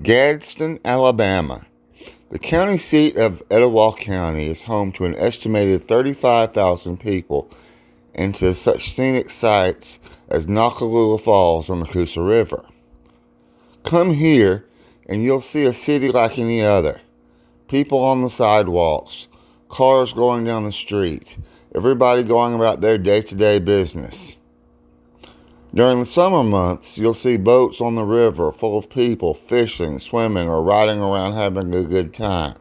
Gadsden, Alabama. The county seat of Etowah County is home to an estimated 35,000 people and to such scenic sights as Nakalula Falls on the Coosa River. Come here and you'll see a city like any other. People on the sidewalks, cars going down the street, everybody going about their day-to-day business. During the summer months, you'll see boats on the river full of people fishing, swimming, or riding around having a good time.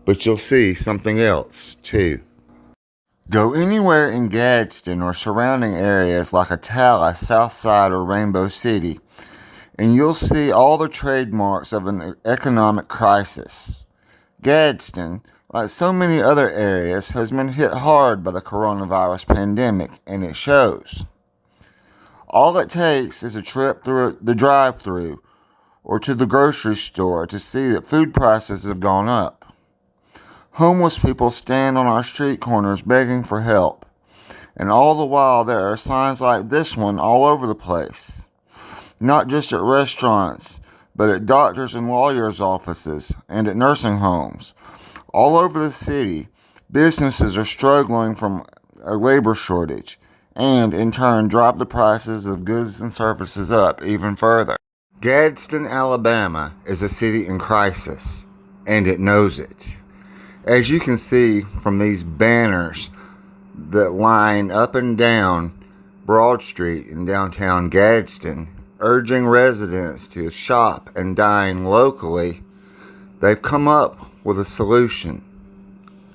But you'll see something else, too. Go anywhere in Gadsden or surrounding areas like Attala, Southside, or Rainbow City, and you'll see all the trademarks of an economic crisis. Gadsden, like so many other areas, has been hit hard by the coronavirus pandemic, and it shows. All it takes is a trip through the drive-thru or to the grocery store to see that food prices have gone up. Homeless people stand on our street corners begging for help, and all the while there are signs like this one all over the place. Not just at restaurants, but at doctors' and lawyers' offices and at nursing homes. All over the city, businesses are struggling from a labor shortage, and in turn drive the prices of goods and services up even further. Gadsden, Alabama is a city in crisis, and it knows it. As you can see from these banners that line up and down Broad Street in downtown Gadsden, urging residents to shop and dine locally, they've come up with a solution,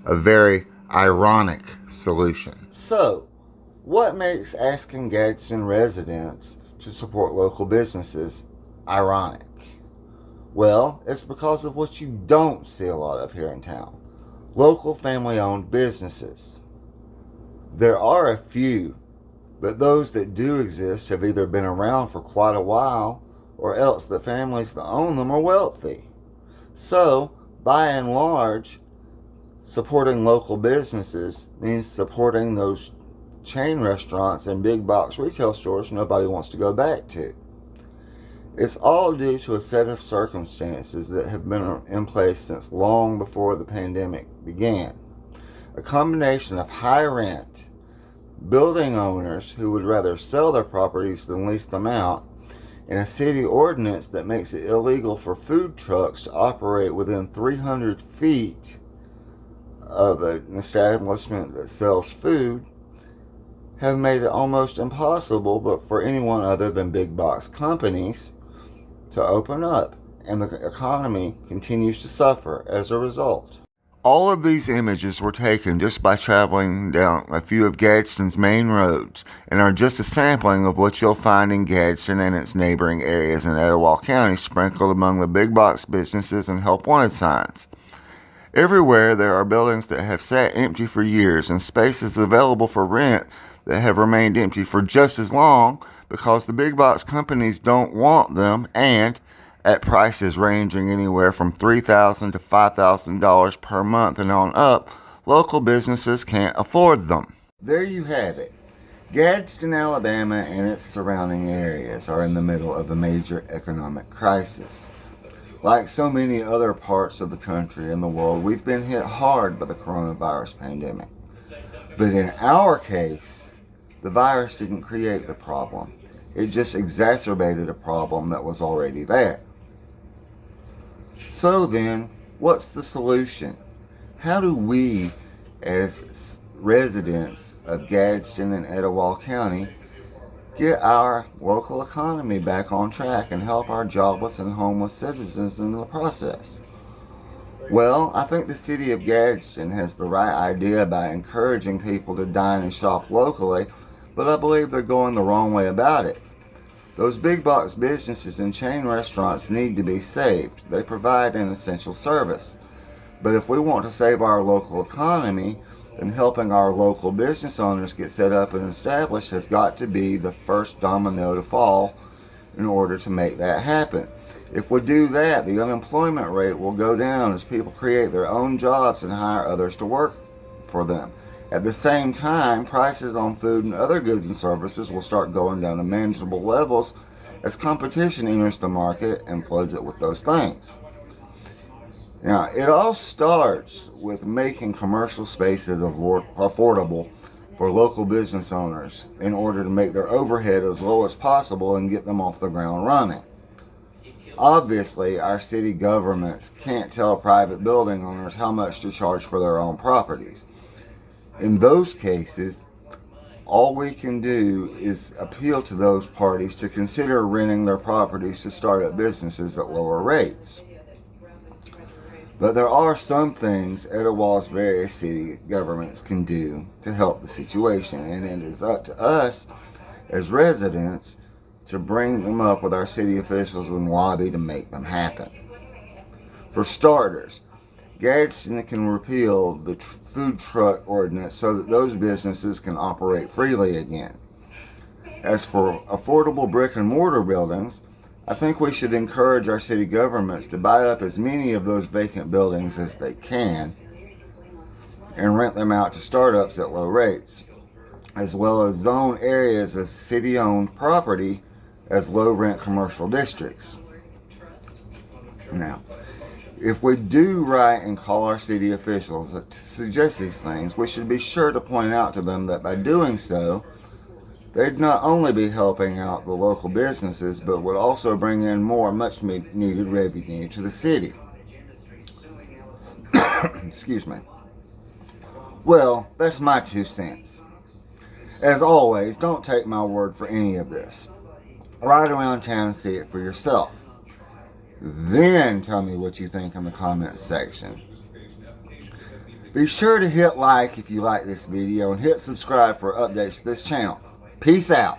a very ironic solution. So, what makes asking Gadsden residents to support local businesses ironic? Well, it's because of what you don't see a lot of here in town. Local family-owned businesses. There are a few, but those that do exist have either been around for quite a while or else the families that own them are wealthy. So, by and large, supporting local businesses means supporting those chain restaurants and big box retail stores nobody wants to go back to. It's all due to a set of circumstances that have been in place since long before the pandemic began. A combination of high rent, building owners who would rather sell their properties than lease them out, and a city ordinance that makes it illegal for food trucks to operate within 300 feet of an establishment that sells food have made it almost impossible but for anyone other than big box companies to open up, and the economy continues to suffer as a result. All of these images were taken just by traveling down a few of Gadsden's main roads and are just a sampling of what you'll find in Gadsden and its neighboring areas in Etowah County, sprinkled among the big box businesses and help wanted signs. Everywhere there are buildings that have sat empty for years and spaces available for rent that have remained empty for just as long because the big box companies don't want them, and at prices ranging anywhere from $3,000 to $5,000 per month and on up, local businesses can't afford them. There you have it. Gadsden, Alabama and its surrounding areas are in the middle of a major economic crisis. Like so many other parts of the country and the world, we've been hit hard by the coronavirus pandemic. But in our case, the virus didn't create the problem. It just exacerbated a problem that was already there. So then, what's the solution? How do we, as residents of Gadsden and Etowah County, get our local economy back on track and help our jobless and homeless citizens in the process? Well, I think the city of Gadsden has the right idea by encouraging people to dine and shop locally, but I believe they're going the wrong way about it. Those big box businesses and chain restaurants need to be saved. They provide an essential service. But if we want to save our local economy, then helping our local business owners get set up and established has got to be the first domino to fall in order to make that happen. If we do that, the unemployment rate will go down as people create their own jobs and hire others to work for them. At the same time, prices on food and other goods and services will start going down to manageable levels as competition enters the market and floods it with those things. Now, it all starts with making commercial spaces affordable for local business owners in order to make their overhead as low as possible and get them off the ground running. Obviously, our city governments can't tell private building owners how much to charge for their own properties. In those cases, all we can do is appeal to those parties to consider renting their properties to start up businesses at lower rates. But there are some things Etowah's various city governments can do to help the situation, and it is up to us as residents to bring them up with our city officials and lobby to make them happen. For starters, Gadsden can repeal the food truck ordinance so that those businesses can operate freely again. As for affordable brick and mortar buildings, I think we should encourage our city governments to buy up as many of those vacant buildings as they can and rent them out to startups at low rates, as well as zone areas of city-owned property as low-rent commercial districts. Now, if we do right and call our city officials to suggest these things, we should be sure to point out to them that by doing so, they'd not only be helping out the local businesses, but would also bring in more much needed revenue to the city. Excuse me. Well, that's my 2 cents. As always, don't take my word for any of this. Ride around town and see it for yourself. Then tell me what you think in the comments section. Be sure to hit like if you like this video and hit subscribe for updates to this channel. Peace out.